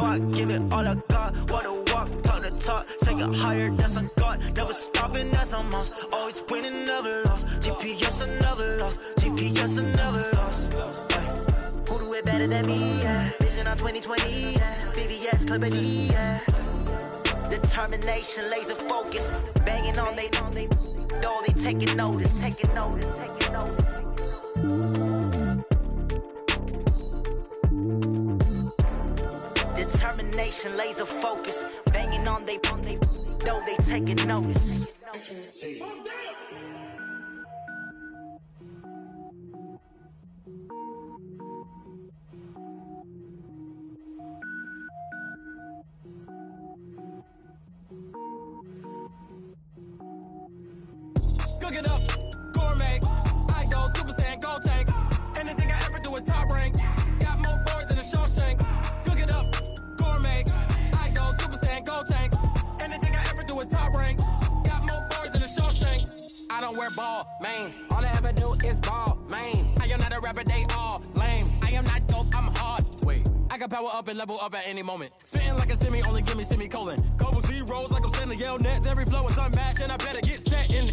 I give it all I got. Wanna walk, talk the talk, take it higher, that's a God. Never stopping, that's a must. Always winning, never lost. GPS, I never lost. GPS, I never lost. Who do it better than me, yeah? Vision on 2020, yeah. VVS, Company, yeah. Determination, laser focus. Banging on they door, they taking notice. Determination, laser focus. Banging on they door, they taking notice. Cook it up, gourmet. I go Super Saiyan, gold tank. Anything I ever do is top rank. Got more boards than a Shawshank. Cook it up, gourmet. I go Super Saiyan, gold tank. Anything I ever do is top rank. Got more boards than a Shawshank. I don't wear ball mains. All I ever do is ball main. I am not a rapper, they all lame. I am not dope, I'm hard. Wait, I can power up and level up at any moment. Spitting like a semi, only give me semicolon. Couple zeros like I'm sending yell nets. Every flow is unmatched and I better get set in.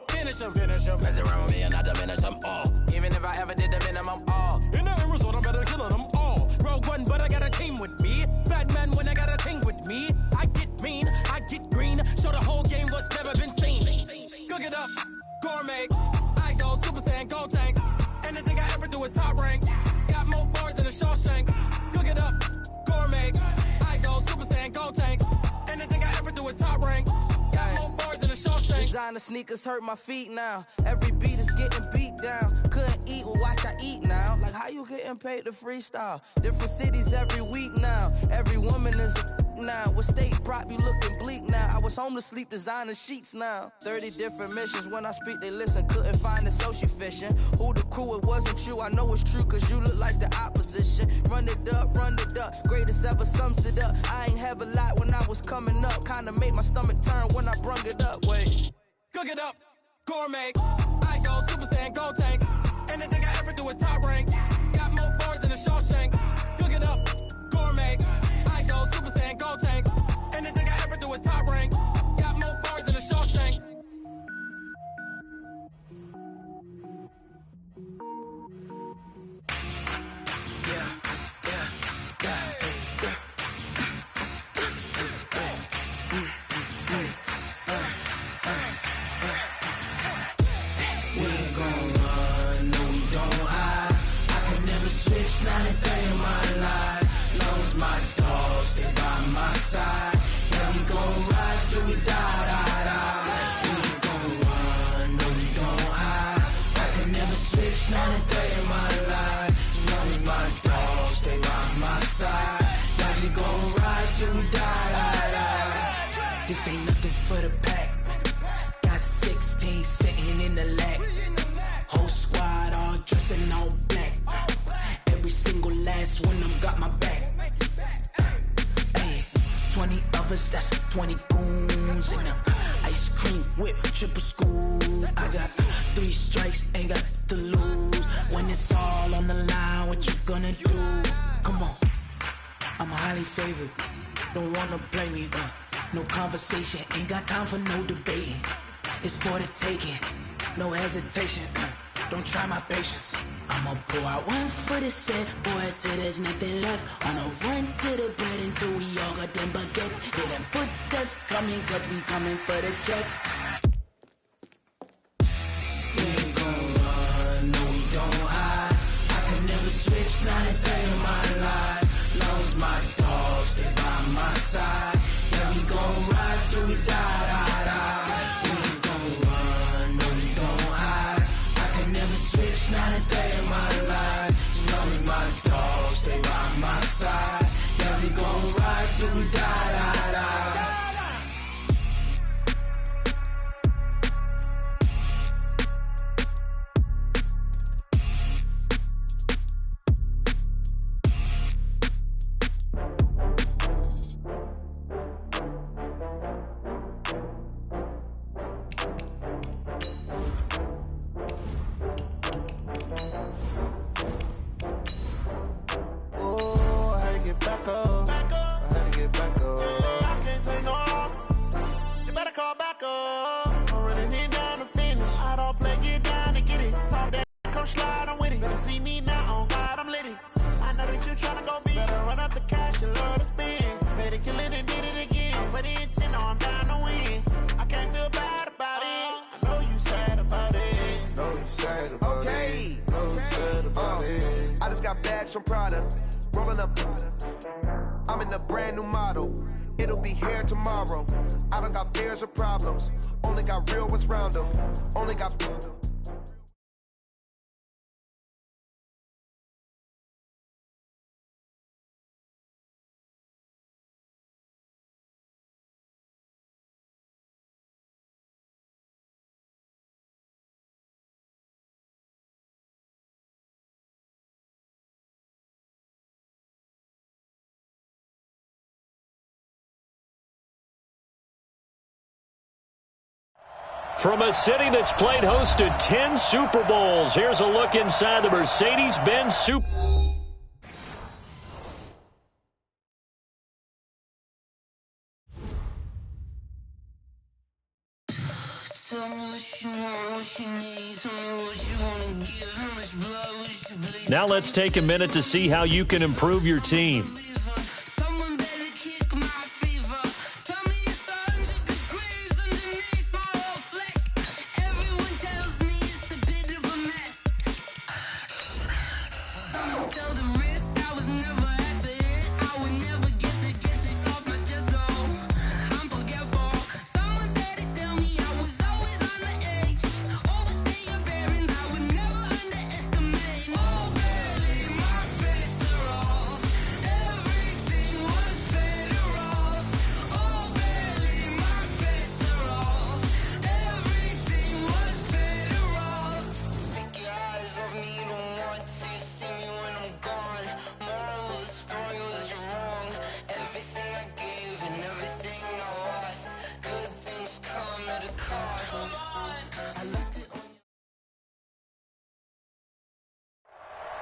Finish them. Mess around with me and I diminish them all. Even if I ever did the minimum, all. In the end result, I'm better killing them all. Rogue One, but I got a team with me. Batman when I got a team with me. I get mean, I get green. Show the whole game what's never been seen. Cook it up, gourmet. I go Super Saiyan, gold tank. Anything I ever do is top rank. Got more bars than a Shawshank. Cook it up, gourmet. I go Super Saiyan, gold tank. Anything I ever do is top rank. Got more bars than a Shawshank. Designer sneakers hurt my feet now. Every beat is getting beat down. Couldn't eat, well watch I eat now. Like how you getting paid to freestyle? Different cities every week now. Every woman is a now. What state prop you looking bleak now? I was homeless, sleep designer sheets now. 30 different missions. When I speak, they listen. Couldn't find the social fishing. Who the crew? It wasn't you. I know it's true, cause you look like the opposition. Run it up. Greatest ever sums it up. I ain't have a lot when I was coming up. Kinda made my stomach turn when I brung it up. Wait. Cook it up, gourmet. I go Super Saiyan, gold tank. Anything I ever do is top rank. Got more bars than a Shawshank. Cook it up, gourmet. I go Super Saiyan, gold tank. Anything I ever do is top rank. Got more bars than a Shawshank. Switch, not a day in my life. Knows my dogs, they by my side. Yeah, we gon' ride till we die. We ain't gon' run, no we don't hide. I can never switch, not a day in my life. Knows my dogs, they by my side. Yeah, we gon' ride till we die. This ain't nothing for the pack. Got 16 sitting in the lap. Whole squad all dressing all black. Every single last one of them got my back. Hey, 20 of us, that's 20 goons in them. Ice cream whip, triple school. I got 3 strikes, ain't got to lose. When it's all on the line, what you gonna do? Come on, I'm highly favored. Don't wanna blame me, no conversation, ain't got time for no debating. It's for the taking, no hesitation. Don't try my patience. I'ma pour out one for the set, boy, till there's nothing left. On a run to the bed until we all got them baguettes. Hear them footsteps coming, cause we coming for the check. We ain't gon' run, no we don't hide. I could never switch, not a day in my life. Knows my dogs, they by my side. Yeah, we gon' ride till we die. We ain't gon' run, no we don't hide. I could never switch, not a day in my life. Knows my dogs, they by my side. Yeah, we gon' ride till we die. slide, I'm with it. Better see me now, on God, I'm litty. I know that you tryna go big. Better run up the cash, you love to spend. Better kill it and did it again. I'm with it, 10, no, I'm down to win. I can't feel bad about it. I know you sad about it. Know you sad about it. Know you sad about it. I just got bags from Prada. Rolling up. I'm in a brand new model. It'll be here tomorrow. I don't got fears or problems. Only got real ones round them. Only got... From a city that's played host to 10 Super Bowls, here's a look inside the Mercedes-Benz Super... Now let's take a minute to see how you can improve your team.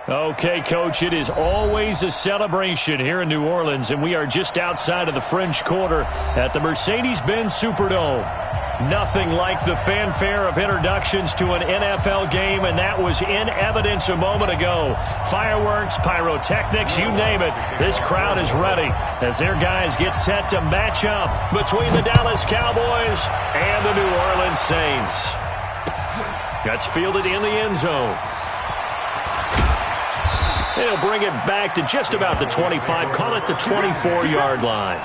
Okay, Coach, it is always a celebration here in New Orleans, and we are just outside of the French Quarter at the Mercedes-Benz Superdome. Nothing like the fanfare of introductions to an NFL game, and that was in evidence a moment ago. Fireworks, pyrotechnics, you name it. This crowd is ready as their guys get set to match up between the Dallas Cowboys and the New Orleans Saints. That's fielded in the end zone. They'll bring it back to just about the 25, call it the 24-yard line.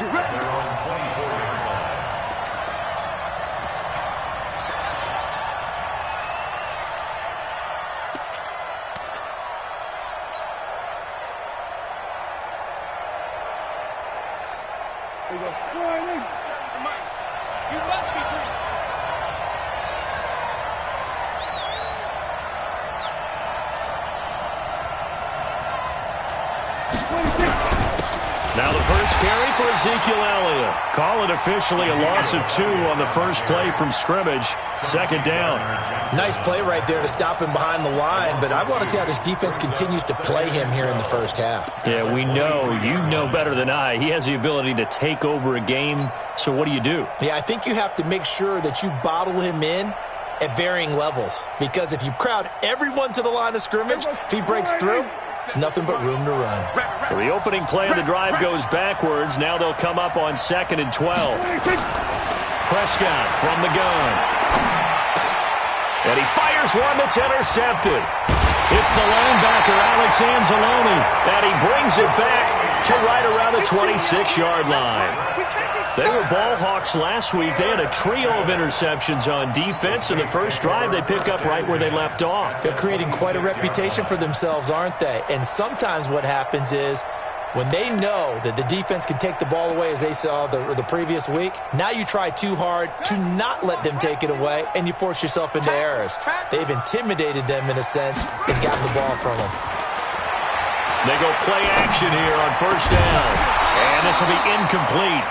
Now the first carry for Ezekiel Elliott. Call it officially a loss of 2 on the first play from scrimmage. Second down. Nice play right there to stop him behind the line, but I want to see how this defense continues to play him here in the first half. Yeah, we know. You know better than I. He has the ability to take over a game, so what do you do? Yeah, I think you have to make sure that you bottle him in at varying levels, because if you crowd everyone to the line of scrimmage, if he breaks through, it's nothing but room to run. So the opening play of the drive goes backwards. Now they'll come up on 2nd and 12. Prescott from the gun. And he fires one that's intercepted. It's the linebacker, Alex Anzalone, and he brings it back to right around the 26-yard line. They were ball hawks last week. They had a trio of interceptions on defense. In the first drive, they pick up right where they left off. They're creating quite a reputation for themselves, aren't they? And sometimes what happens is when they know that the defense can take the ball away, as they saw the previous week, now you try too hard to not let them take it away, and you force yourself into errors. They've intimidated them in a sense and gotten the ball from them. They go play action here on first down. And this will be incomplete.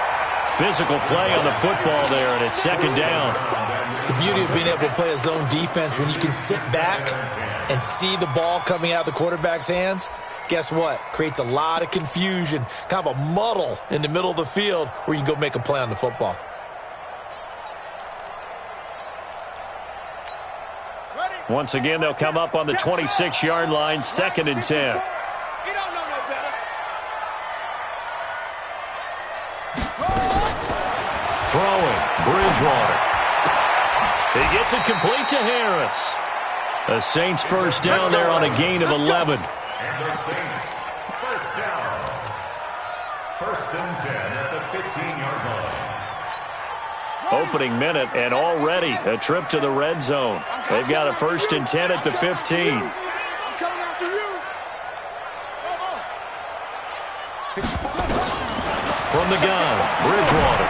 Physical play on the football there, and it's second down. The beauty of being able to play a zone defense, when you can sit back and see the ball coming out of the quarterback's hands, guess what? Creates a lot of confusion, kind of a muddle in the middle of the field where you can go make a play on the football. Ready? Once again, they'll come up on the 26-yard line, 2nd and 10. Throwing, Bridgewater. He gets it complete to Harris. The Saints first down there on a gain of 11. And the Saints first down. 1st and 10 at the 15-yard line. Opening minute, and already a trip to the red zone. They've got a 1st and 10 at the 15. I'm coming after you. From the gun, Bridgewater.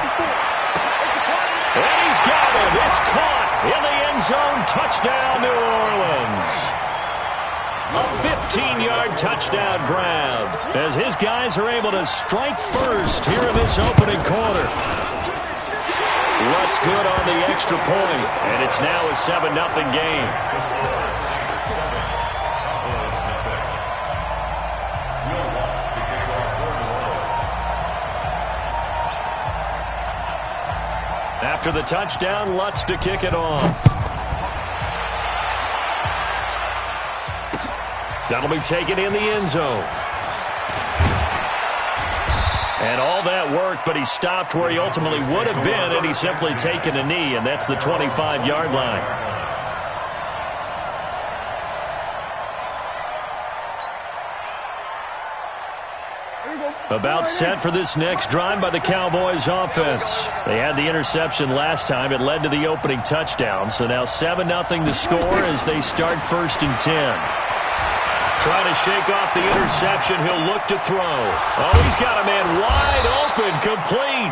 And he's got it. It's caught in the end zone. Touchdown, New Orleans. A 15-yard touchdown grab as his guys are able to strike first here in this opening quarter. Lutz good on the extra point, and it's now a 7-0 game. After the touchdown, Lutz to kick it off. That'll be taken in the end zone. And all that work, but he stopped where he ultimately would have been had he simply taken a knee, and that's the 25-yard line. About set for this next drive by the Cowboys offense. They had the interception last time. It led to the opening touchdown. So now 7-0 to score as they start 1st and 10. Trying to shake off the interception. He'll look to throw. Oh, he's got a man wide open, complete.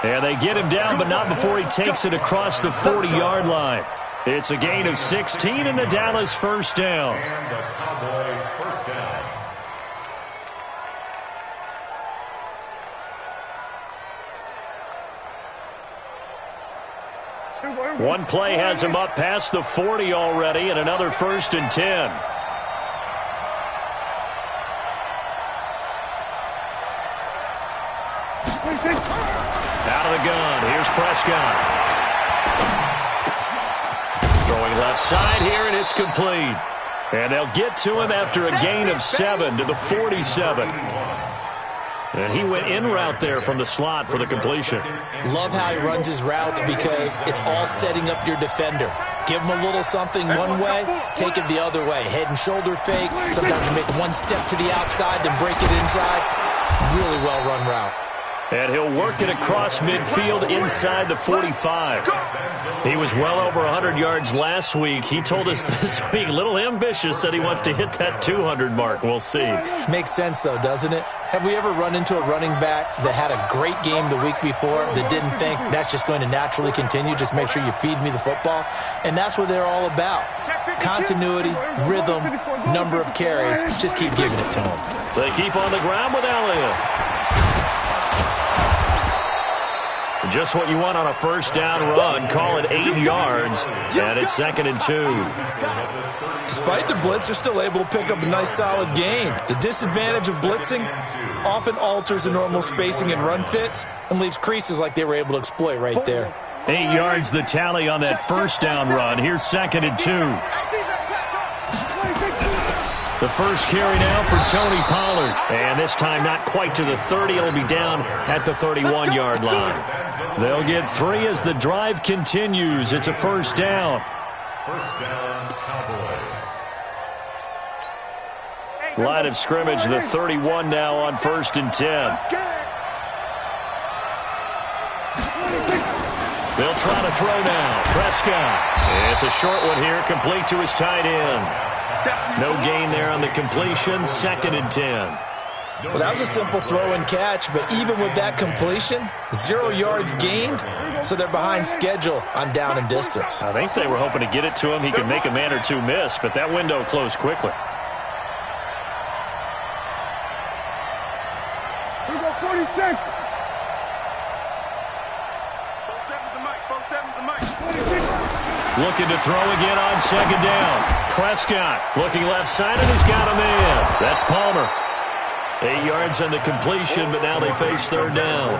And they get him down, but not before he takes it across the 40-yard line. It's a gain of 16 and a Dallas first down. And the Cowboy first down. One play has him up past the 40 already, and another 1st and 10. Out of the gun, here's Prescott. Throwing left side here, and it's complete. And they'll get to him after a gain of 7 to the 47. And he went in route there from the slot for the completion. Love how he runs his routes because it's all setting up your defender. Give him a little something one way, take it the other way. Head and shoulder fake. Sometimes you make one step to the outside, then break it inside. Really well-run route. And he'll work it across midfield inside the 45. He was well over 100 yards last week. He told us this week, a little ambitious, that he wants to hit that 200 mark. We'll see. Makes sense, though, doesn't it? Have we ever run into a running back that had a great game the week before that didn't think that's just going to naturally continue? Just make sure you feed me the football. And that's what they're all about. Continuity, rhythm, number of carries. Just keep giving it to them. They keep on the ground with Elliott. Just what you want on a first down run. Call it 8 yards, and it's 2nd and 2. Despite the blitz, they're still able to pick up a nice, solid gain. The disadvantage of blitzing often alters the normal spacing and run fits and leaves creases like they were able to exploit right there. 8 yards the tally on that first down run. Here's 2nd and 2. The first carry now for Tony Pollard. And this time not quite to the 30. It'll be down at the 31-yard line. They'll get 3 as the drive continues. It's a first down. First down, Cowboys. Line of scrimmage, the 31 now on 1st and 10. They'll try to throw now. Prescott. It's a short one here, complete to his tight end. No gain there on the completion, 2nd and 10. Well, that was a simple throw and catch, but even with that completion, 0 yards gained, so they're behind schedule on down and distance. I think they were hoping to get it to him. He could make a man or two miss, but that window closed quickly. We go 46. Looking to throw again on 2nd down. Prescott looking left side, and he's got a man. That's Palmer. 8 yards on the completion, but now they face third down.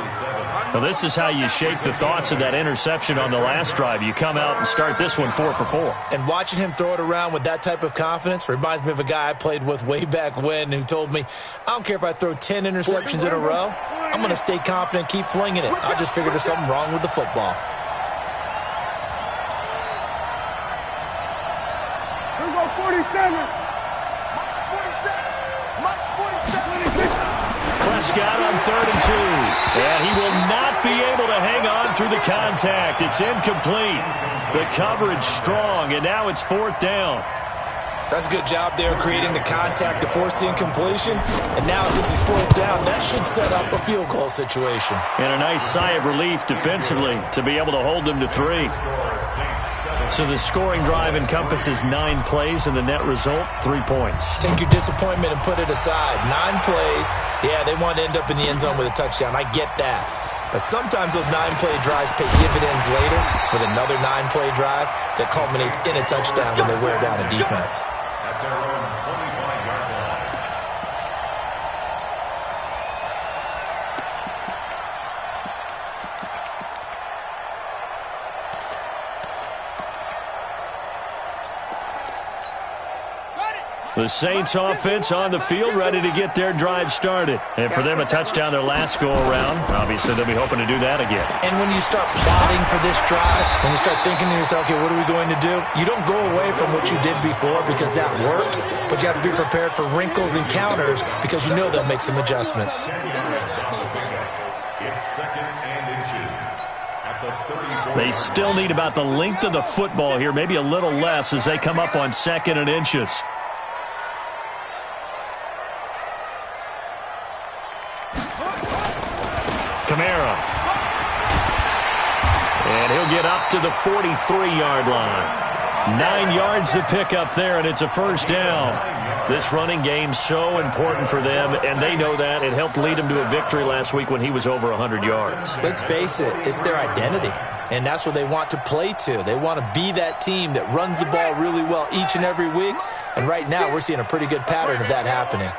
Well, this is how you shake the thoughts of that interception on the last drive. You come out and start this one 4 for 4. And watching him throw it around with that type of confidence reminds me of a guy I played with way back when who told me, I don't care if I throw 10 interceptions in a row, I'm going to stay confident, keep flinging it. I just figured there's something wrong with the football. Here we go, 47. Prescott on 3rd and 2. And he will not be able to hang on through the contact. It's incomplete. The coverage strong, and now it's 4th down. That's a good job there creating the contact to force the incompletion. And now since it's 4th down, that should set up a field goal situation. And a nice sigh of relief defensively to be able to hold them to 3. So the scoring drive encompasses 9 plays, and the net result, 3 points. Take your disappointment and put it aside. 9 plays. Yeah, they want to end up in the end zone with a touchdown. I get that. But sometimes those 9-play drives pay dividends later with another 9-play drive that culminates in a touchdown when they wear down a defense. At their own 25-yard line. The Saints offense on the field, ready to get their drive started. And for them, a touchdown their last go-around. Obviously, they'll be hoping to do that again. And when you start plotting for this drive, when you start thinking to yourself, okay, what are we going to do? You don't go away from what you did before because that worked, but you have to be prepared for wrinkles and counters because you know they'll make some adjustments. It's 2nd and inches at the 34. They still need about the length of the football here, maybe a little less as they come up on 2nd and inches. Kamara. And he'll get up to the 43-yard line. 9 yards to pick up there, and it's a 1st down. This running game's so important for them, and they know that. It helped lead them to a victory last week when he was over 100 yards. Let's face it, it's their identity, and that's what they want to play to. They want to be that team that runs the ball really well each and every week, and right now we're seeing a pretty good pattern of that happening.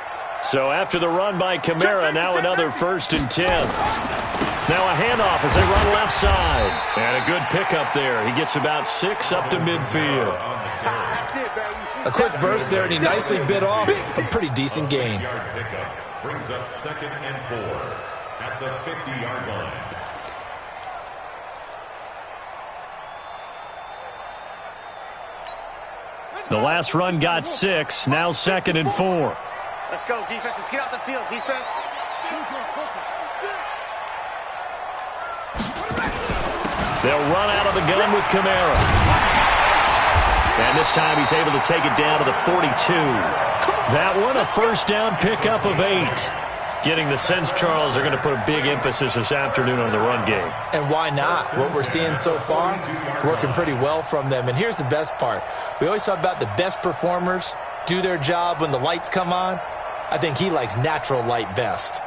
So after the run by Kamara, now another 1st and 10. Now a handoff as they run left side. And a good pickup there. He gets about 6 up to midfield. A quick burst there, and he nicely bit off a pretty decent gain. Brings up 2nd and 4 at the 50-yard line. The last run got 6. Now 2nd and 4. Let's go, defense. Let's get out the field, defense. They'll run out of the gun with Kamara. And this time he's able to take it down to the 42. That one, a 1st down pickup of 8. Getting the sense, Charles, they're going to put a big emphasis this afternoon on the run game. And why not? What we're seeing so far, it's working pretty well from them. And here's the best part. We always talk about the best performers do their job when the lights come on. I think he likes natural light vest.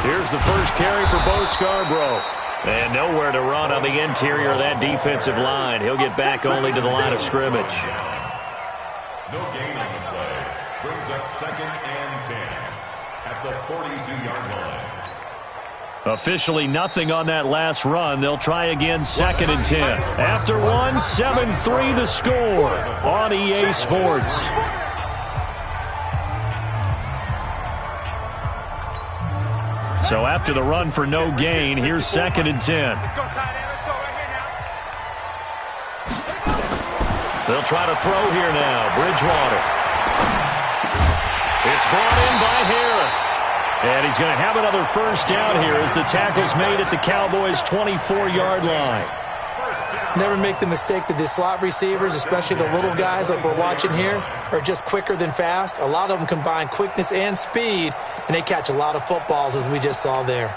Here's the first carry for Bo Scarborough. And nowhere to run on the interior of that defensive line. He'll get back only to the line of scrimmage. No gain on the play. Brings up 2nd and 10 at the 42-yard line. Officially nothing on that last run. They'll try again 2nd and 10. After one, 7-3 the score on EA Sports. So after the run for no gain, here's 2nd and 10. They'll try to throw here now. Bridgewater. It's brought in by Harris. And he's going to have another 1st down here as the tackle's made at the Cowboys' 24-yard line. Never make the mistake that the slot receivers, especially the little guys like we're watching here, are just quicker than fast. A lot of them combine quickness and speed, and they catch a lot of footballs, as we just saw there.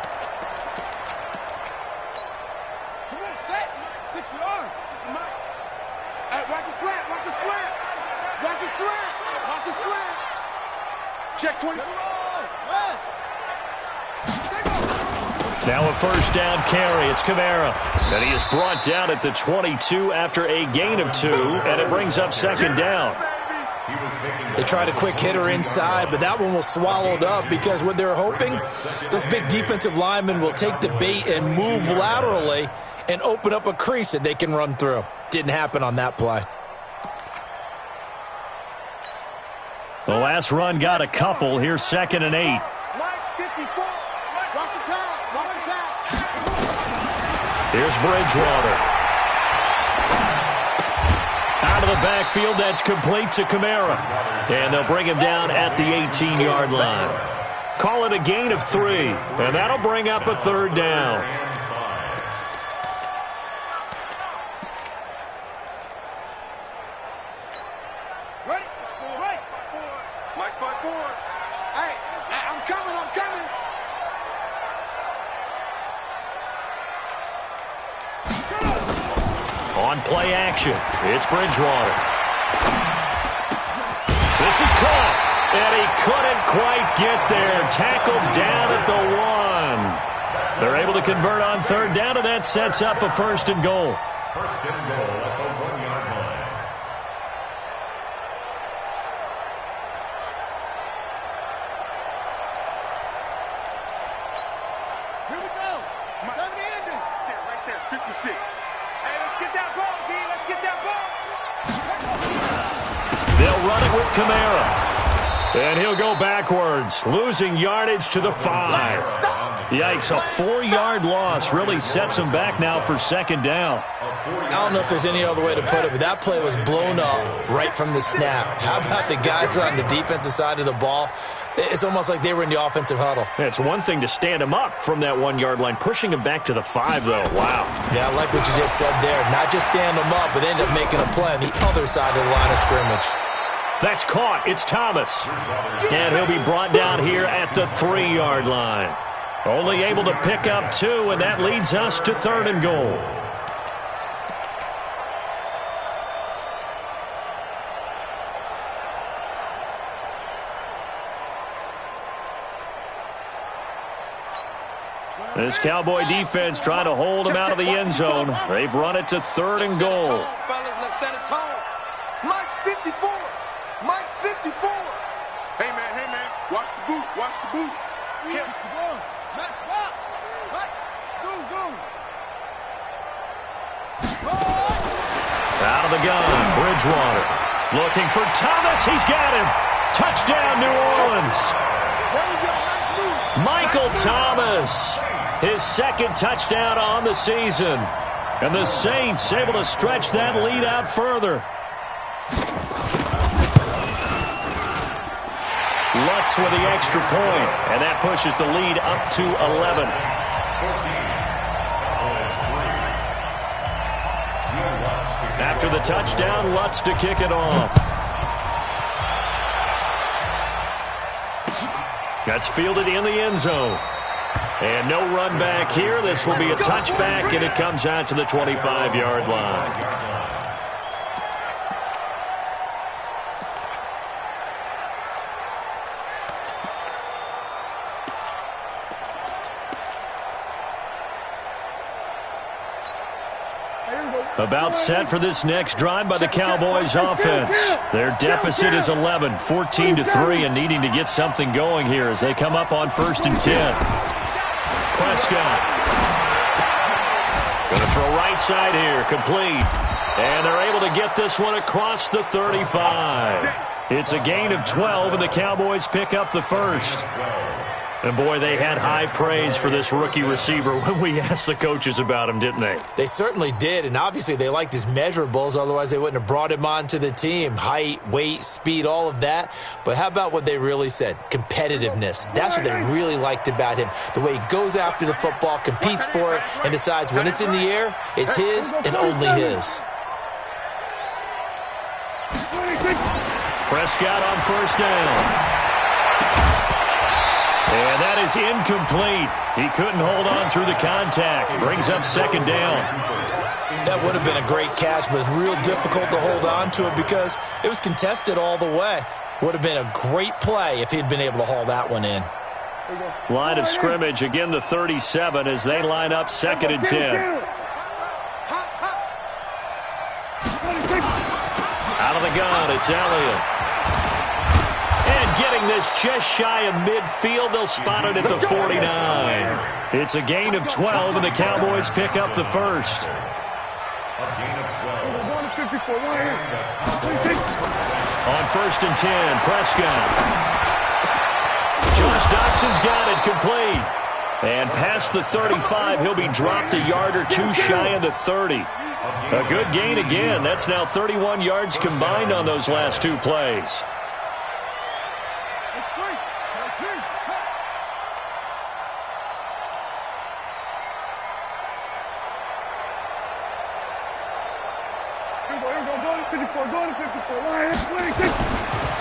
Come on, set. 6 yards. Watch his slant. Watch his slant. Watch his slant. Watch his slant. Check 20. Now a first down carry. It's Kamara. And he is brought down at the 22 after a gain of 2, and it brings up second down. They tried a quick hitter inside, but that one was swallowed up because what they're hoping, those big defensive linemen will take the bait and move laterally and open up a crease that they can run through. Didn't happen on that play. The last run got a couple. Here's 2nd and 8. Here's Bridgewater. Out of the backfield, that's complete to Kamara. And they'll bring him down at the 18-yard line. Call it a gain of 3, and that'll bring up a third down. On play action, it's Bridgewater. This is caught, and he couldn't quite get there. Tackled down at the 1. They're able to convert on third down, and that sets up a 1st and goal. 1st and goal at the 1-yard line. Here we go. 70 ending. Right there, 56. Hey, let's get that ball, D. Let's get that ball. They'll run it with Kamara. And he'll go backwards, losing yardage to the 5. Yikes, a 4-yard loss really sets him back now for 2nd down. I don't know if there's any other way to put it, but that play was blown up right from the snap. How about the guys on the defensive side of the ball? It's almost like they were in the offensive huddle. It's one thing to stand him up from that 1-yard line. Pushing him back to the 5, though. Wow. Yeah, I like what you just said there. Not just stand him up, but end up making a play on the other side of the line of scrimmage. That's caught. It's Thomas. And he'll be brought down here at the 3-yard line. Only able to pick up 2, and that leads us to 3rd and goal. This Cowboy defense trying to hold him out of the end zone. They've run it to 3rd and goal. Fellas, let's set a tone. Mike's 54. Mike's 54. Hey, man. Watch the boot. Watch the boot. Keep going. Match box. Right. Zoom. Out of the gun, Bridgewater. Looking for Thomas. He's got him. Touchdown, New Orleans. Michael Thomas. His 2nd touchdown on the season. And the Saints able to stretch that lead out further. Lutz with the extra point, and that pushes the lead up to 11. After the touchdown, Lutz to kick it off. That's fielded in the end zone. And no run back here. This will be a touchback, and it comes out to the 25-yard line. About set for this next drive by the Cowboys offense. Their deficit is 11, 14-3, and needing to get something going here as they come up on 1st and 10. Prescott. Going to throw right side here, complete. And they're able to get this one across the 35. It's a gain of 12, and the Cowboys pick up the 1st. And, boy, they had high praise for this rookie receiver when we asked the coaches about him, didn't they? They certainly did, and obviously they liked his measurables. Otherwise, they wouldn't have brought him onto the team. Height, weight, speed, all of that. But how about what they really said? Competitiveness. That's what they really liked about him. The way he goes after the football, competes for it, and decides when it's in the air, it's his and only his. Prescott on 1st down. And that is incomplete. He couldn't hold on through the contact. Brings up 2nd down. That would have been a great catch, but it's real difficult to hold on to it because it was contested all the way. Would have been a great play if he'd been able to haul that one in. line of scrimmage. Again, the 37 as they line up 2nd and 10. Out of the gun, it's Elliott. And getting this just shy of midfield, they'll spot it at the 49. It's a gain of 12, and the Cowboys pick up the first. On 1st and 10, Prescott. Josh Doxson's got it complete. And past the 35, he'll be dropped a yard or two shy of the 30. A good gain again. That's now 31 yards combined on those last two plays.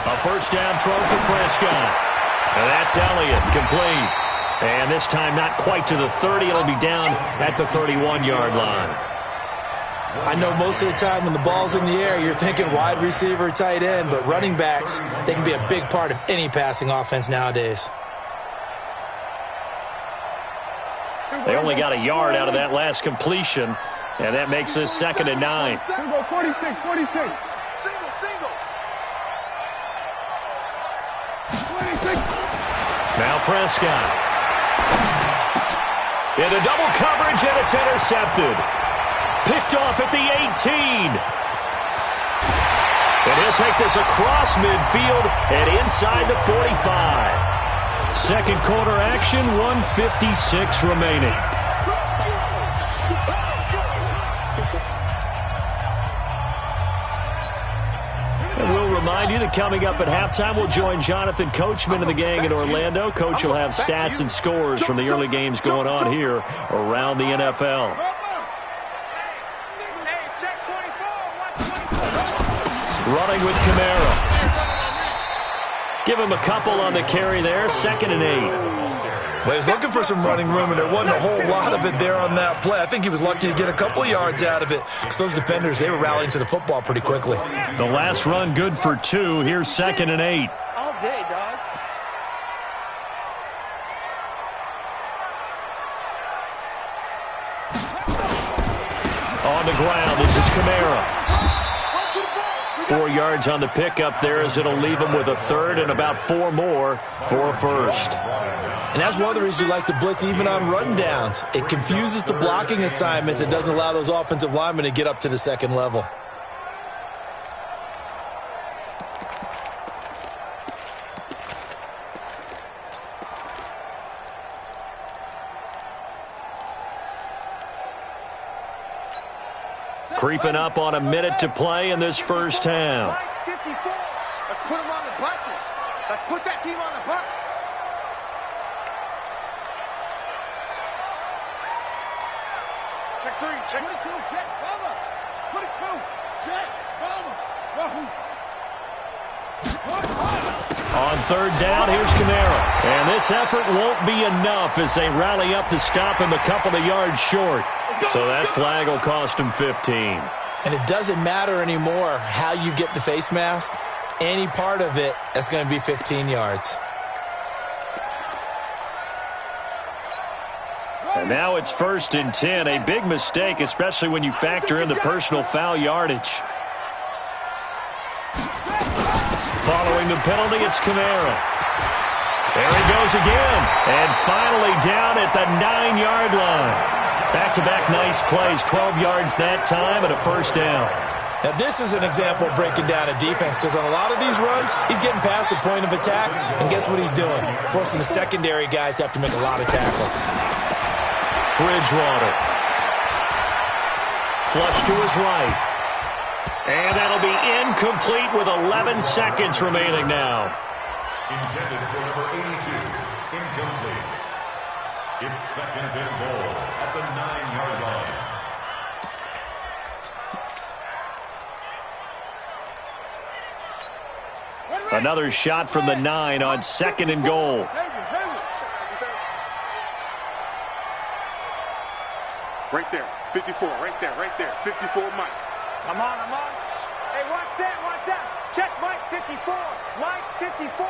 A first down throw for Prescott. And that's Elliott, complete. And this time not quite to the 30. It'll be down at the 31-yard line. I know most of the time when the ball's in the air, you're thinking wide receiver, tight end, but running backs, they can be a big part of any passing offense nowadays. They only got a yard out of that last completion, and that makes this 2nd and 9. 46. Now Prescott. Into double coverage, and it's intercepted. Picked off at the 18. And he'll take this across midfield and inside the 45. Second quarter action, 1:56 remaining. And we'll remind you that coming up at halftime, we'll join Jonathan Coachman and the gang in Orlando. Coach will have stats and scores from the early games going on here around the NFL. Running with Kamara. Give him a couple on the carry there. 2nd and 8. Well, he was looking for some running room, and there wasn't a whole lot of it there on that play. I think he was lucky to get a couple of yards out of it because those defenders, they were rallying to the football pretty quickly. The last run good for 2. Here's 2nd and 8. All day, dog. On the ground, this is Kamara. 4 yards on the pickup there as it'll leave him with a third and about 4 more for a first. And that's one of the reasons you like to blitz even on rundowns. It confuses the blocking assignments. It doesn't allow those offensive linemen to get up to the second level. Creeping up on a minute to play in this first half. 54. Let's put them on the buses. Let's put that team on the bus. Check 3. Check 22. Jet. Bomber. 22. Jet. Bomber. Wahoo. On third down, here's Kamara. And this effort won't be enough as they rally up to stop him a couple of yards short. So that flag will cost him 15. And it doesn't matter anymore how you get the face mask. Any part of it, that's going to be 15 yards. And now it's 1st and 10. A big mistake, especially when you factor in the personal foul yardage. Following the penalty, it's Kamara. There he goes again. And finally down at the 9-yard line. Back-to-back nice plays, 12 yards that time and a first down. Now this is an example of breaking down a defense because on a lot of these runs, he's getting past the point of attack, and guess what he's doing? Forcing the secondary guys to have to make a lot of tackles. Bridgewater. Flush to his right. And that'll be incomplete with 11 seconds remaining now. Intended for number 82. Incomplete. It's 2nd and goal at the 9-yard line. Another shot from the 9 on 2nd and goal. Right there. 54. Right there. 54, Mike. I'm on. Hey, watch that. Check Mike 54. Mike 54.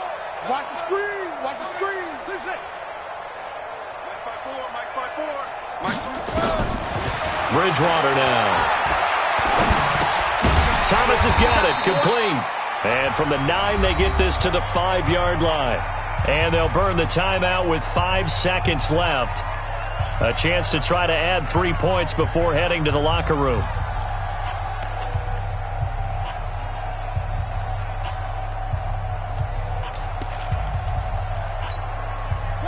Watch the screen. 2-6. Bridgewater now. Thomas has got it, complete. And from the 9, they get this to the 5-yard line. And they'll burn the timeout with 5 seconds left. A chance to try to add 3 points before heading to the locker room.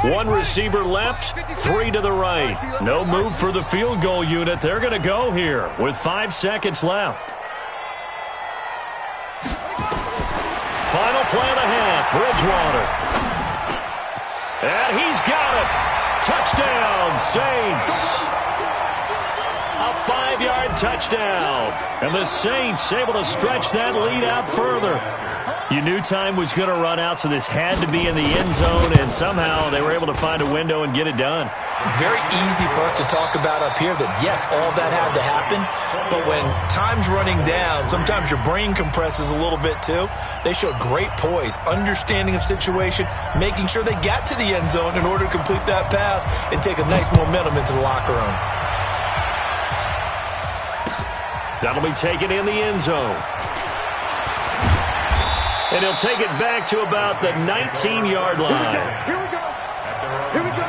One receiver left, 3 to the right. No move for the field goal unit. They're going to go here with 5 seconds left. Final play of the half, Bridgewater. And he's got it. Touchdown, Saints. A 5-yard touchdown. And the Saints able to stretch that lead out further. You knew time was going to run out, so this had to be in the end zone, and somehow they were able to find a window and get it done. Very easy for us to talk about up here that, yes, all that had to happen, but when time's running down, sometimes your brain compresses a little bit too. They showed great poise, understanding of situation, making sure they got to the end zone in order to complete that pass and take a nice momentum into the locker room. That'll be taken in the end zone. And he'll take it back to about the 19-yard line. Here we go. Here we go.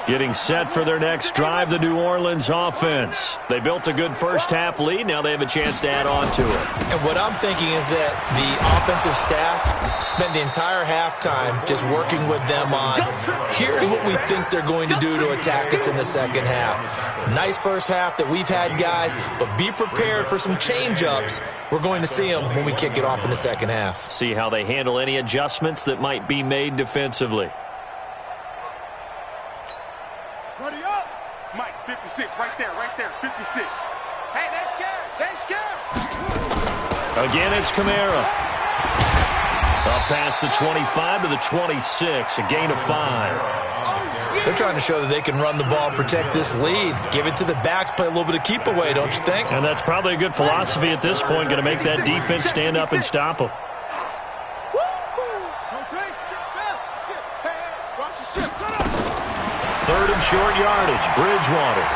Getting set for their next drive, the New Orleans offense. They built a good first-half lead. Now they have a chance to add on to it. And what I'm thinking is that the offensive staff spent the entire halftime just working with them on, here's what we think they're going to do to attack us in the second half. Nice first half that we've had, guys, but be prepared for some change-ups. We're going to see them when we kick it off in the second half. See how they handle any adjustments that might be made defensively. Ready up. Mike, 56, right there, 56. Hey, they're scared. Again, it's Kamara. Up past the 25 to the 26, a gain of 5. They're trying to show that they can run the ball, protect this lead, give it to the backs, play a little bit of keep away, don't you think? And that's probably a good philosophy at this point, going to make that defense stand up and stop them. Third and short yardage, Bridgewater.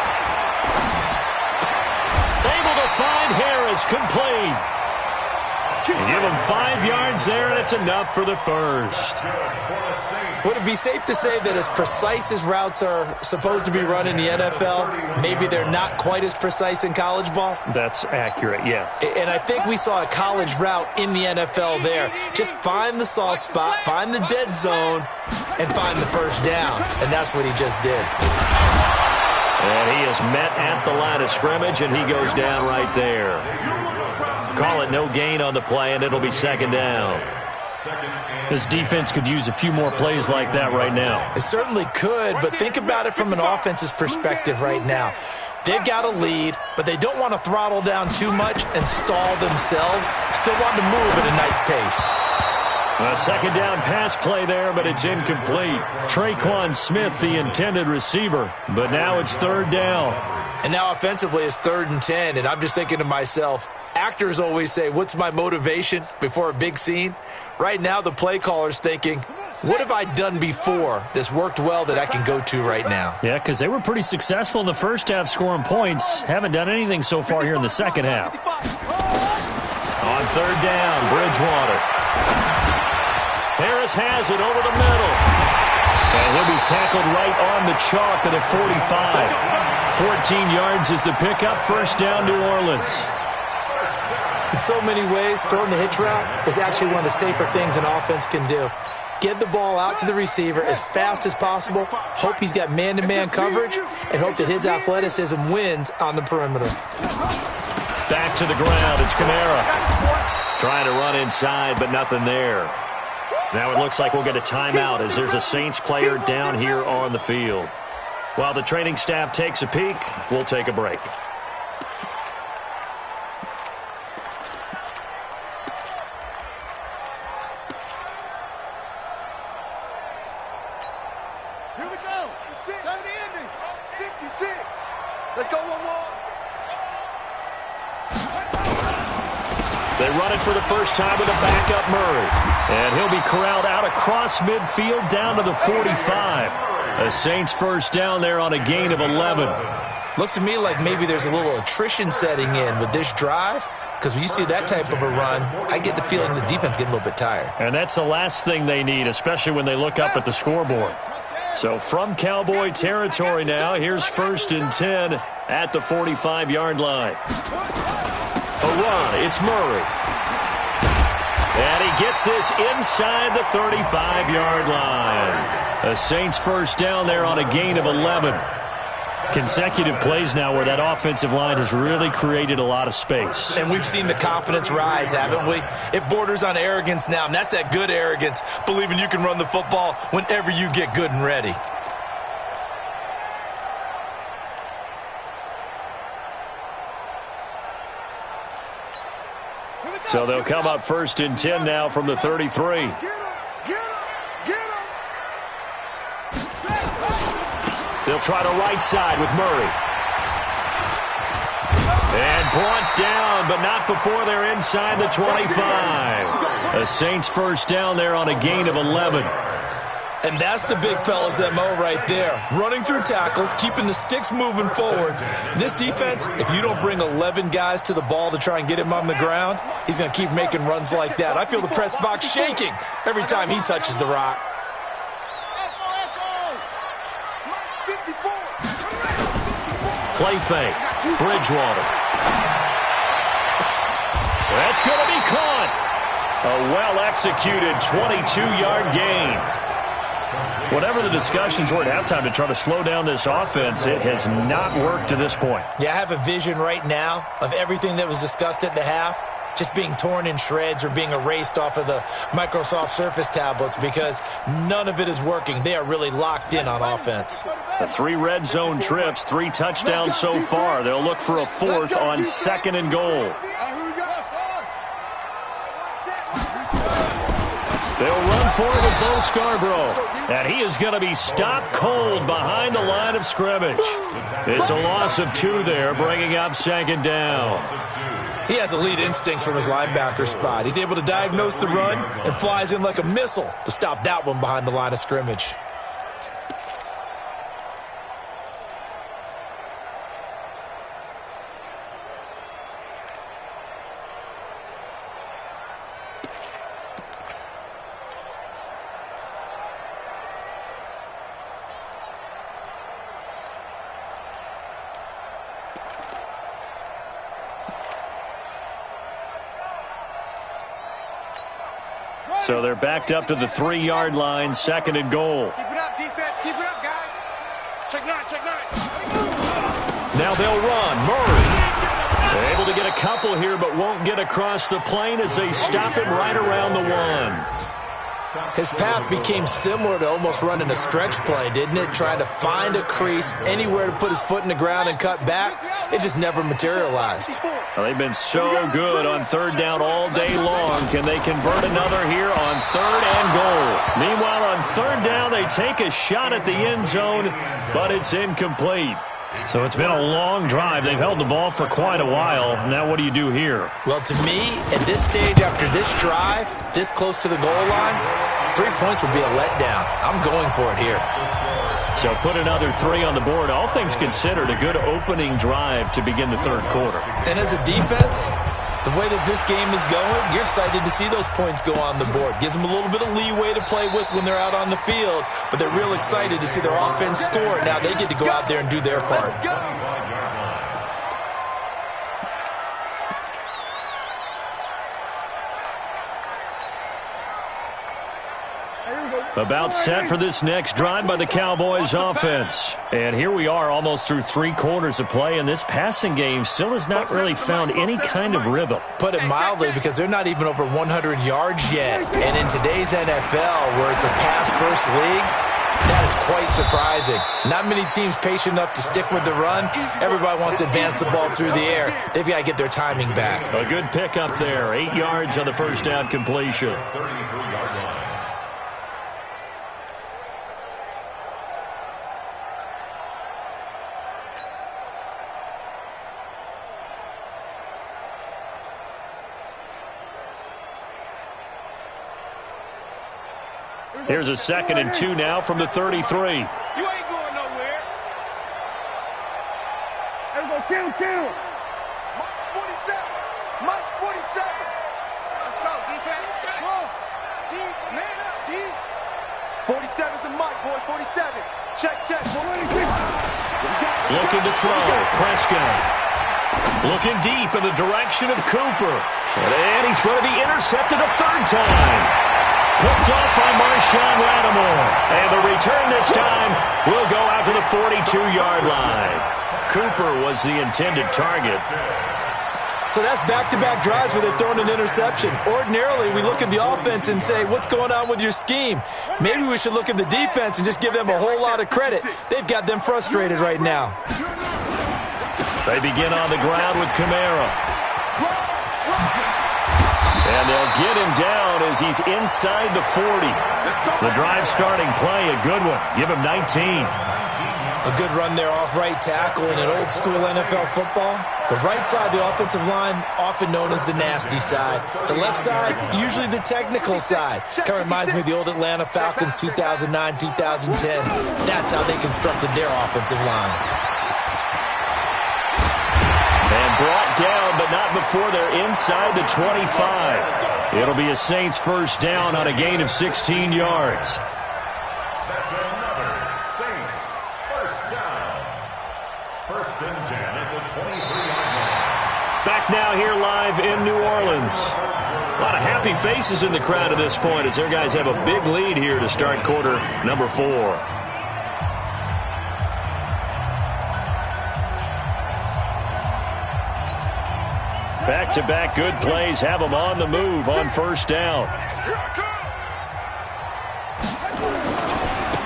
Able to find Harris, complete. Give him 5 yards there, and it's enough for the first. Would it be safe to say that as precise as routes are supposed to be run in the NFL, maybe they're not quite as precise in college ball? That's accurate, yeah. And I think we saw a college route in the NFL there. Just find the soft spot, find the dead zone, and find the first down. And that's what he just did. And he is met at the line of scrimmage, and he goes down right there. Call it no gain on the play, and it'll be second down. This defense could use a few more plays like that right now. It certainly could, but think about it from an offense's perspective right now. They've got a lead, but they don't want to throttle down too much and stall themselves. Still want to move at a nice pace. A second down pass play there, but it's incomplete. Traquan Smith, the intended receiver, but now it's third down. And now offensively it's 3rd and 10, and I'm just thinking to myself, actors always say, what's my motivation before a big scene? Right now the play caller's thinking, what have I done before that's worked well that I can go to right now? Yeah, because they were pretty successful in the first half scoring points. Haven't done anything so far here in the second half. On third down, Bridgewater. Harris has it over the middle. And he'll be tackled right on the chalk at a 45. 14 yards is the pickup. First down, New Orleans. In so many ways, throwing the hitch route is actually one of the safer things an offense can do. Get the ball out to the receiver as fast as possible, hope he's got man-to-man coverage, and hope that his athleticism wins on the perimeter. Back to the ground, it's Kamara. Trying to run inside, but nothing there. Now it looks like we'll get a timeout as there's a Saints player down here on the field. While the training staff takes a peek, we'll take a break. Here we go. 70 ending. 56. Let's go one more. They run it for the first time with a backup Murray. And he'll be corralled out across midfield down to the 45. The Saints first down there on a gain of 11. Looks to me like maybe there's a little attrition setting in with this drive, because when you see that type of a run, I get the feeling the defense getting a little bit tired. And that's the last thing they need, especially when they look up at the scoreboard. So from Cowboy territory now, here's 1st and 10 at the 45-yard line. A run, it's Murray. And he gets this inside the 35-yard line. The Saints first down there on a gain of 11. Consecutive plays now where that offensive line has really created a lot of space. And we've seen the confidence rise, haven't we? It borders on arrogance now, and that's that good arrogance, believing you can run the football whenever you get good and ready. So they'll come up 1st and 10 now from the 33. They'll try to right side with Murray. And brought down, but not before they're inside the 25. The Saints first down there on a gain of 11. And that's the big fella's MO right there. Running through tackles, keeping the sticks moving forward. This defense, if you don't bring 11 guys to the ball to try and get him on the ground, he's going to keep making runs like that. I feel the press box shaking every time he touches the rock. Play fake. Bridgewater. That's going to be caught. A well-executed 22-yard gain. Whatever the discussions were at halftime to try to slow down this offense, it has not worked to this point. Yeah, I have a vision right now of everything that was discussed at the half just being torn in shreds or being erased off of the Microsoft Surface tablets because none of it is working. They are really locked in on offense. The 3 red zone trips, 3 touchdowns so far. They'll look for a 4th on 2nd and goal. They'll run for it with Bo Scarborough. And he is going to be stopped cold behind the line of scrimmage. It's a loss of 2 there, bringing up 2nd down. He has elite instincts from his linebacker spot. He's able to diagnose the run and flies in like a missile to stop that one behind the line of scrimmage. So they're backed up to the 3-yard line, 2nd and goal. Keep it up, defense. Keep it up, guys. Check 9, check 9. Now they'll run. Murray. They're able to get a couple here, but won't get across the plane as they stop him right around the 1. His path became similar to almost running a stretch play, didn't it? Trying to find a crease, anywhere to put his foot in the ground and cut back. It just never materialized. Well, they've been so good on 3rd down all day long. Can they convert another here on 3rd and goal? Meanwhile, on 3rd down, they take a shot at the end zone, but it's incomplete. So it's been a long drive. They've held the ball for quite a while. Now what do you do here? Well, to me, at this stage after this drive, this close to the goal line, 3 points would be a letdown. I'm going for it here. So put another 3 on the board. All things considered, a good opening drive to begin the 3rd quarter. And as a defense, the way that this game is going, you're excited to see those points go on the board. Gives them a little bit of leeway to play with when they're out on the field, but they're real excited to see their offense score. Now they get to go out there and do their part. About set for this next drive by the Cowboys offense. And here we are almost through 3 quarters of play, and this passing game still has not really found any kind of rhythm. Put it mildly, because they're not even over 100 yards yet. And in today's NFL, where it's a pass-first league, that is quite surprising. Not many teams patient enough to stick with the run. Everybody wants to advance the ball through the air. They've got to get their timing back. A good pickup there. 8 yards on the first down completion. Here's a 2nd and 2 now from the 33. You ain't going nowhere. There we go, kill. March 47. March 47. Let's go, defense. Come on. D, man up, D. 47's the mic, boy. 47. Check. Looking to throw. Prescott. Looking deep in the direction of Cooper. And he's going to be intercepted a 3rd time. Picked off by Marshawn Lattimore. And the return this time will go out to the 42-yard line. Cooper was the intended target. So that's back-to-back drives where they've thrown an interception. Ordinarily, we look at the offense and say, what's going on with your scheme? Maybe we should look at the defense and just give them a whole lot of credit. They've got them frustrated right now. They begin on the ground with Kamara. And they'll get him down as he's inside the 40. The drive starting play, a good one. Give him 19. A good run there off right tackle in an old-school NFL football. The right side, the offensive line, often known as the nasty side. The left side, usually the technical side. Kind of reminds me of the old Atlanta Falcons 2009, 2010. That's how they constructed their offensive line. And brought down, but not before they're inside the 25. It'll be a Saints first down on a gain of 16 yards. That's another Saints first down. 1st and 10 at the 23-yard line. Back now here live in New Orleans. A lot of happy faces in the crowd at this point as their guys have a big lead here to start quarter number 4. Back-to-back good plays have them on the move on first down.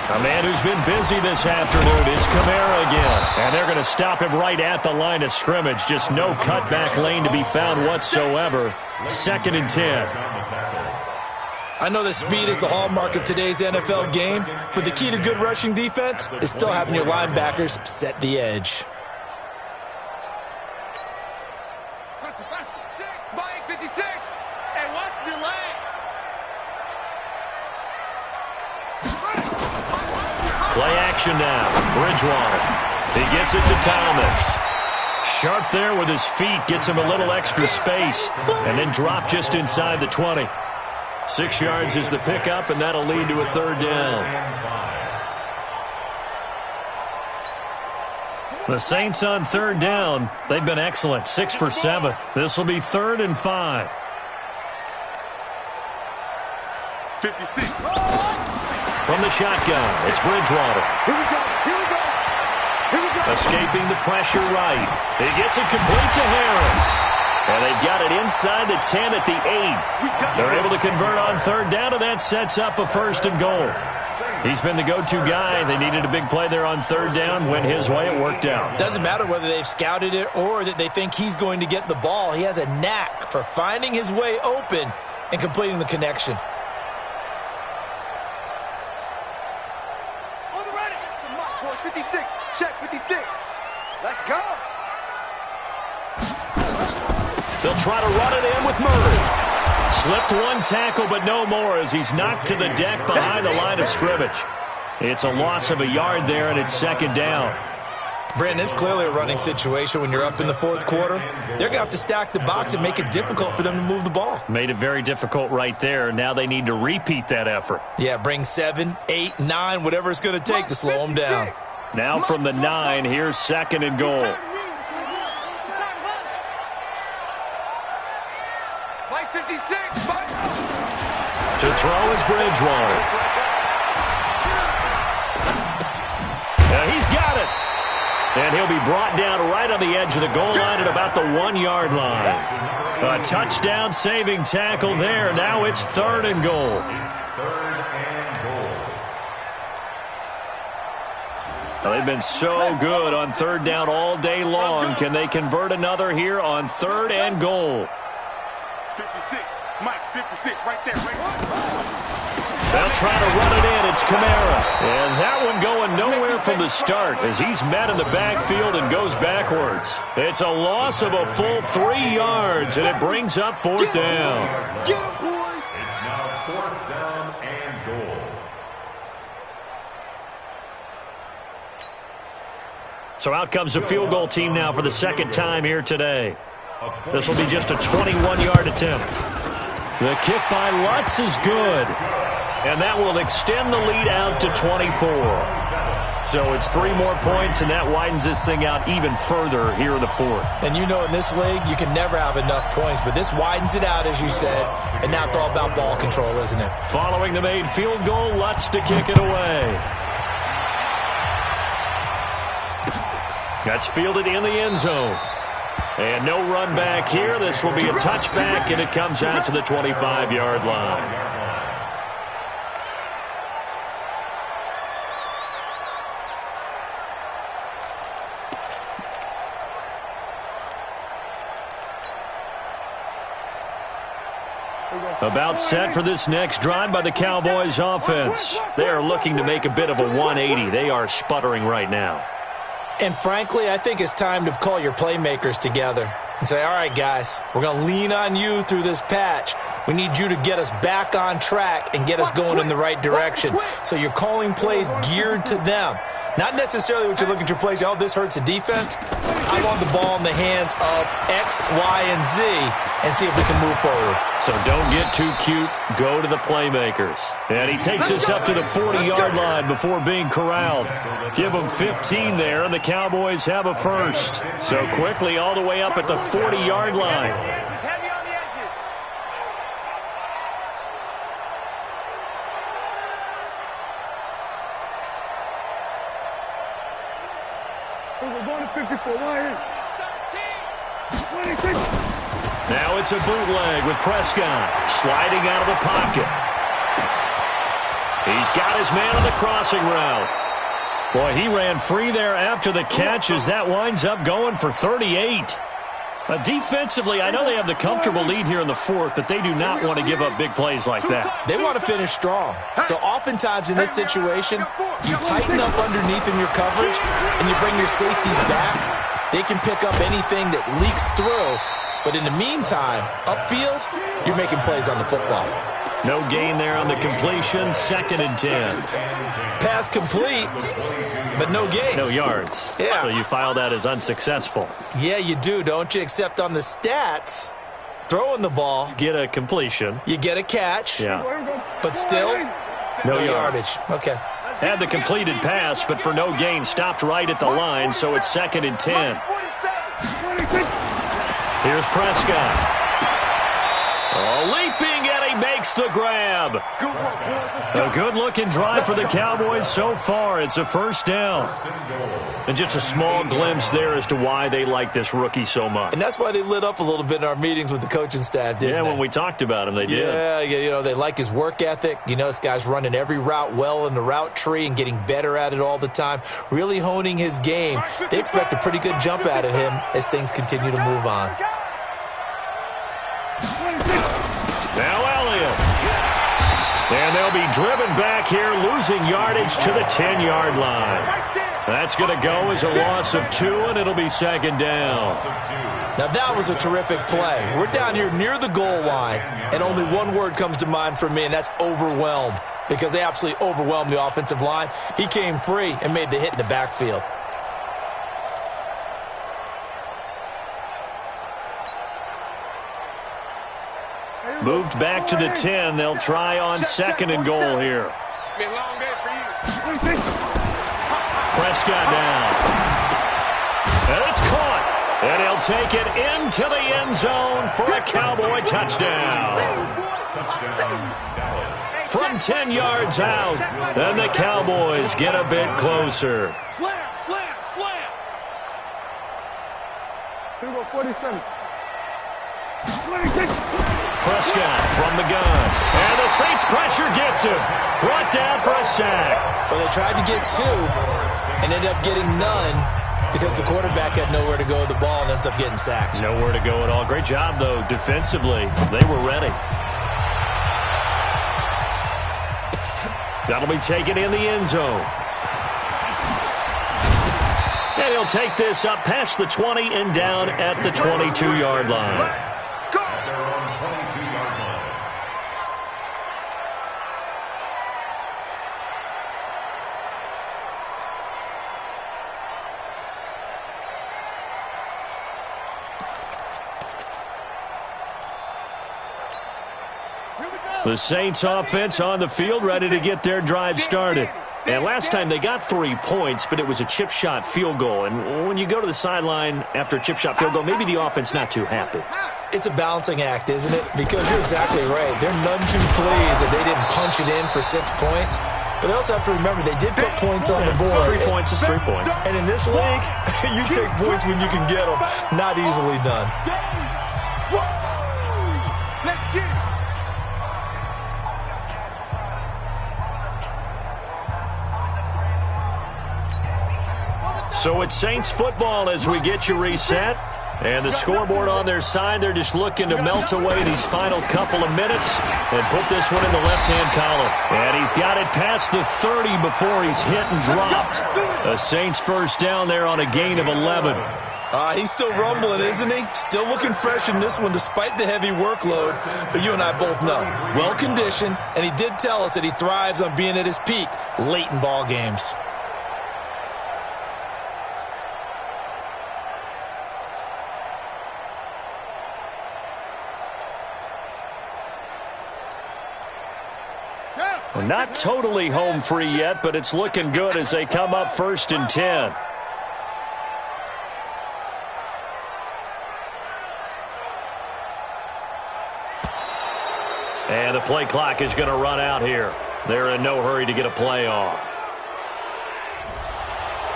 A man who's been busy this afternoon, it's Kamara again. And they're going to stop him right at the line of scrimmage. Just no cutback lane to be found whatsoever. 2nd and 10. I know that speed is the hallmark of today's NFL game, but the key to good rushing defense is still having your linebackers set the edge. Play action now. Bridgewater. He gets it to Thomas. Sharp there with his feet. Gets him a little extra space. And then drop just inside the 20. 6 yards is the pickup, and that'll lead to a 3rd down. The Saints on 3rd down. They've been excellent. 6 for 7. This will be 3rd and 5. 56. From the shotgun, it's Bridgewater. Here we go. Escaping the pressure right. He gets it complete to Harris. And they've got it inside the 10 at the 8. They're able to convert on 3rd down, and that sets up a 1st and goal. He's been the go-to guy. They needed a big play there on 3rd down. Went his way. It worked out. Doesn't matter whether they've scouted it or that they think he's going to get the ball. He has a knack for finding his way open and completing the connection. On the ready. 56. Check 56. Let's go. They'll try to run it in with Murray. Slipped one tackle, but no more as he's knocked to the deck behind the line of scrimmage. It's a loss of a yard there, and it's 2nd down. Brandon, it's clearly a running situation when you're up in the 4th quarter. They're going to have to stack the box and make it difficult for them to move the ball. Made it very difficult right there. Now they need to repeat that effort. Yeah, bring 7, 8, 9, whatever it's going to take to slow them down. Now from the 9, here's 2nd and goal. Mike 56. To throw is Bridgewater. He's got it. And he'll be brought down right on the edge of the goal line at about the 1-yard line. A touchdown saving tackle there. Now it's 3rd and goal. They've been so good on 3rd down all day long. Can they convert another here on 3rd and goal? 56. Mike, 56, right there, right there. They'll try to run it in. It's Kamara. And that one going nowhere from the start as he's met in the backfield and goes backwards. It's a loss of a full 3 yards, and it brings up 4th down. It's now 4th down and goal. So out comes the field goal team now for the second time here today. This will be just a 21-yard attempt. The kick by Lutz is good. And that will extend the lead out to 24. So it's 3 more points, and that widens this thing out even further here in the fourth. And you know in this league, you can never have enough points, but this widens it out, as you said, and now it's all about ball control, isn't it? Following the made field goal, Lutz to kick it away. That's fielded in the end zone. And no run back here. This will be a touchback, and it comes out to the 25-yard line. About set for this next drive by the Cowboys offense. They are looking to make a bit of a 180. They are sputtering right now. And frankly, I think it's time to call your playmakers together and say, all right, guys, we're going to lean on you through this patch. We need you to get us back on track and get us going in the right direction. So you're calling plays geared to them. Not necessarily what you look at your plays, oh, this hurts the defense. I want the ball in the hands of X, Y, and Z and see if we can move forward. So don't get too cute. Go to the playmakers. And he takes us up to the 40-yard line before being corralled. Give them 15 there, and the Cowboys have a first. So quickly all the way up at the 40-yard line. Now it's a bootleg with Prescott sliding out of the pocket. He's got his man on the crossing route. Boy, he ran free there after the catch as that winds up going for 38. Defensively, I know they have the comfortable lead here in the fourth, but they do not want to give up big plays like that. They want to finish strong. So oftentimes in this situation, you tighten up underneath in your coverage and you bring your safeties back. They can pick up anything that leaks through. But in the meantime, upfield, you're making plays on the football. No gain there on the completion. 2nd and 10. Pass complete, but no gain. No yards. Yeah. So you file that as unsuccessful. Yeah, you do, don't you? Except on the stats, throwing the ball. Get a completion. You get a catch. Yeah. But still, no yardage. Okay. Had the completed pass, but for no gain, stopped right at the line, so it's 2nd and 10. Here's Prescott. Oh, leaping, and he makes the grab. A good-looking drive for the Cowboys so far. It's a first down. And just a small glimpse there as to why they like this rookie so much. And that's why they lit up a little bit in our meetings with the coaching staff, didn't they? Yeah, when we talked about him, they did. Yeah, you know, they like his work ethic. You know, this guy's running every route well in the route tree and getting better at it all the time, really honing his game. They expect a pretty good jump out of him as things continue to move on. Now Elliott. And they'll be driven back here, losing yardage to the 10-yard line. That's going to go as a loss of 2, and it'll be 2nd down. Now, that was a terrific play. We're down here near the goal line, and only one word comes to mind for me, and that's overwhelm, because they absolutely overwhelmed the offensive line. He came free and made the hit in the backfield. Moved back to the 10. They'll try on 2nd and goal here. It's been a long day for you. Prescott down. And it's caught. And he'll take it into the end zone for a Cowboy touchdown. From 10 yards out, and the Cowboys get a bit closer. Slam, slam, slam. 47. Prescott from the gun. And the Saints pressure gets him. Brought down for a sack. Well, they tried to get 2 and ended up getting none because the quarterback had nowhere to go with the ball and ends up getting sacked. Nowhere to go at all. Great job, though, defensively. They were ready. That'll be taken in the end zone. And he'll take this up past the 20 and down at the 22-yard line. The Saints offense on the field, ready to get their drive started. And last time they got 3 points, but it was a chip shot field goal. And when you go to the sideline after a chip shot field goal, maybe the offense not too happy. It's a balancing act, isn't it? Because you're exactly right. They're none too pleased that they didn't punch it in for 6 points. But they also have to remember they did put points on the board. 3 points is 3 points. And in this league, you take points when you can get them. Not easily done. Let's get it. So it's Saints football as we get you reset. And the scoreboard on their side, they're just looking to melt away these final couple of minutes and put this one in the left-hand column. And he's got it past the 30 before he's hit and dropped. A Saints first down there on a gain of 11. He's still rumbling, isn't he? Still looking fresh in this one despite the heavy workload. But you and I both know, well-conditioned, and he did tell us that he thrives on being at his peak late in ball games. Well, not totally home free yet, but it's looking good as they come up 1st and 10. And the play clock is going to run out here. They're in no hurry to get a play off.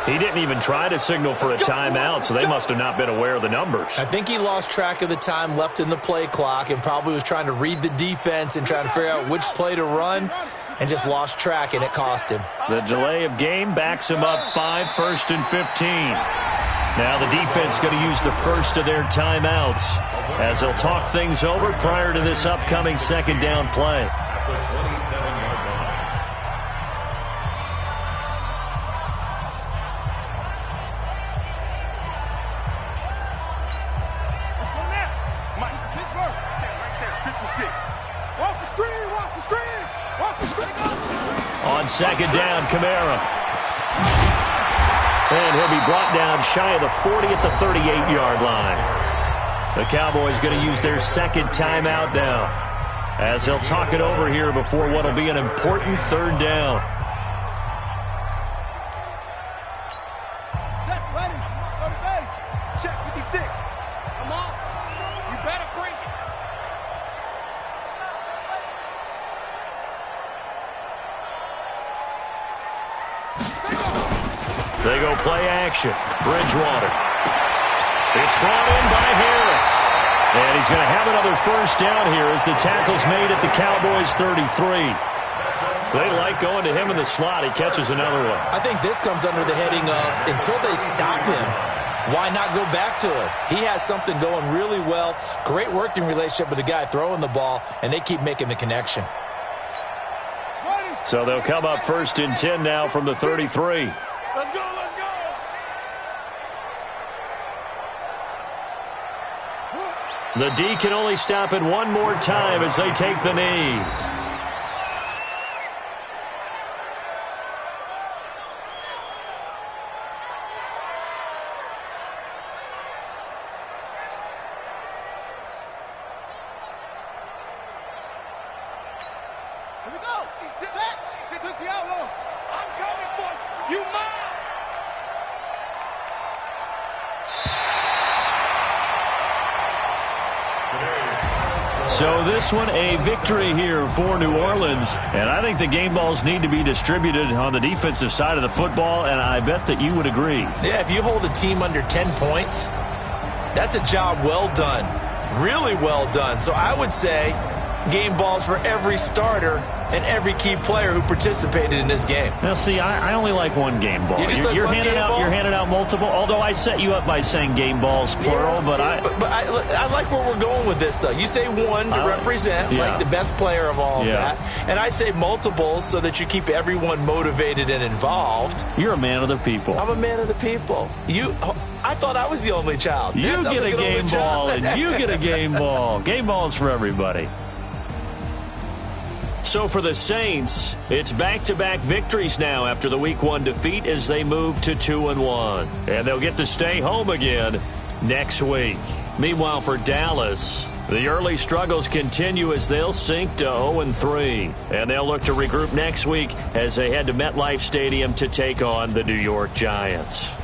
He didn't even try to signal for a timeout, so they must have not been aware of the numbers. I think he lost track of the time left in the play clock and probably was trying to read the defense and trying to figure out which play to run and just lost track, and it cost him. The delay of game backs him up 5, 1st and 15. Now the defense going to use the first of their timeouts as they'll talk things over prior to this upcoming second down play. On second down, Kamara. And he'll be brought down shy of the 40 at the 38-yard line. The Cowboys going to use their second timeout now as they'll talk it over here before what will be an important third down. Check, ready. Go to base. Check 56. Come on. You better bring it. They go play action. Bridgewater. It's brought in by Harris. And he's going to have another first down here as the tackle's made at the Cowboys' 33. They like going to him in the slot. He catches another one. I think this comes under the heading of until they stop him, why not go back to it? He has something going really well. Great working relationship with the guy throwing the ball, and they keep making the connection. So they'll come up 1st and 10 now from the 33. Let's go, let's go. The D can only stop it one more time as they take the knee. Here we go. Set. They took the outlaw. I'm coming for you. You mine. So this one a victory here for New Orleans. And I think the game balls need to be distributed on the defensive side of the football, and I bet that you would agree. Yeah, if you hold a team under 10 points, that's a job well done. Really well done. So I would say game balls for every starter and every key player who participated in this game. Now, see, I only like one game ball. You're handing out multiple, although I set you up by saying game balls, plural, but I like where we're going with this, though. You say one to represent, like the best player of all of that, and I say multiples so that you keep everyone motivated and involved. You're a man of the people. I'm a man of the people. I thought I was the only child. You get a game ball, and you get a game ball. Game balls for everybody. So for the Saints, it's back-to-back victories now after the Week 1 defeat as they move to 2-1. And they'll get to stay home again next week. Meanwhile, for Dallas, The early struggles continue as they'll sink to 0-3. And they'll look to regroup next week as they head to MetLife Stadium to take on the New York Giants.